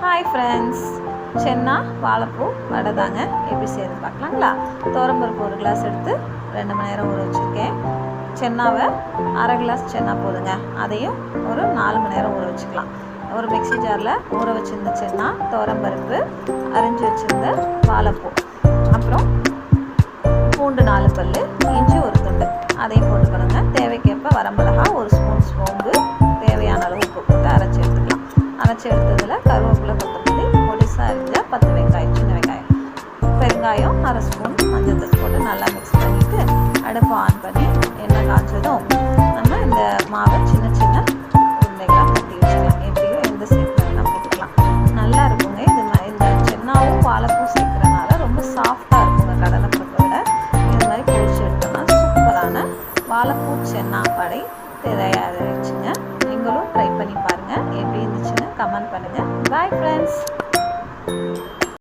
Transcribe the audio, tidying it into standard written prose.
Hi friends, சென்னா வாழைப்பூ வடை தாங்க. எப்படி செய்யறது பார்க்கலாங்களா? துவரம்பருப்பு ஒரு கிளாஸ் எடுத்து 2 மணி நேரம் ஊற வச்சுருக்கேன். சென்னாவை அரை கிளாஸ் சென்னா போதுங்க. அதையும் ஒரு 4 மணி நேரம் ஊற வச்சுக்கலாம். ஒரு மிக்ஸி ஜாரில் ஊற வச்சுருந்த சென்னா, துவரம்பருப்பு, அரிஞ்சு வச்சுருந்த வாழைப்பூ, அப்புறம் பூண்டு 4 பல், இஞ்சி ஒரு துண்டு, அதையும் போட்டுக்கணுங்க. தேவைக்கேற்ப வரமிளகா, ஒரு ஸ்பூன் சோம்பு, தேவையான அளவு உப்பு போட்டு அரைச்சி எடுத்துக்கலாம். அரைச்சி எடுத்ததில் கருவேப்பிலை, கொத்தமல்லி, பொடிசாக அரிஞ்ச 10 வெங்காயம், சின்ன வெங்காயம், பெருங்காயம், அரை ஸ்பூன் மஞ்சள் போட்டு நல்லா மிக்ஸ் பண்ணிவிட்டு அடுப்பு ஆன் பண்ணி எண்ணெய் காய்ச்சதும் நம்ம இந்த மாவை சின்ன சின்ன உருண்டைகளாக கட்டி வச்சுக்கலாம். எப்படியோ எந்த சேர்க்கலாம் போட்டுக்கலாம். நல்லா இருக்குங்க. இந்த சென்னாவும் வாழைப்பூ சேர்க்குறதுனால ரொம்ப சாஃப்டாக இருக்குங்க. கடலைப்பருப்பை விட இது மாதிரி பொரிச்சு எடுத்தோம்னா சூப்பரான வாழைப்பூ சென்னா வடை தயாராகிடுச்சுங்க. நீங்களும் ட்ரை பண்ணி பாருங்கள். எப்படி இருந்துச்சுன்னு கமெண்ட் பண்ணுங்கள். Bye friends.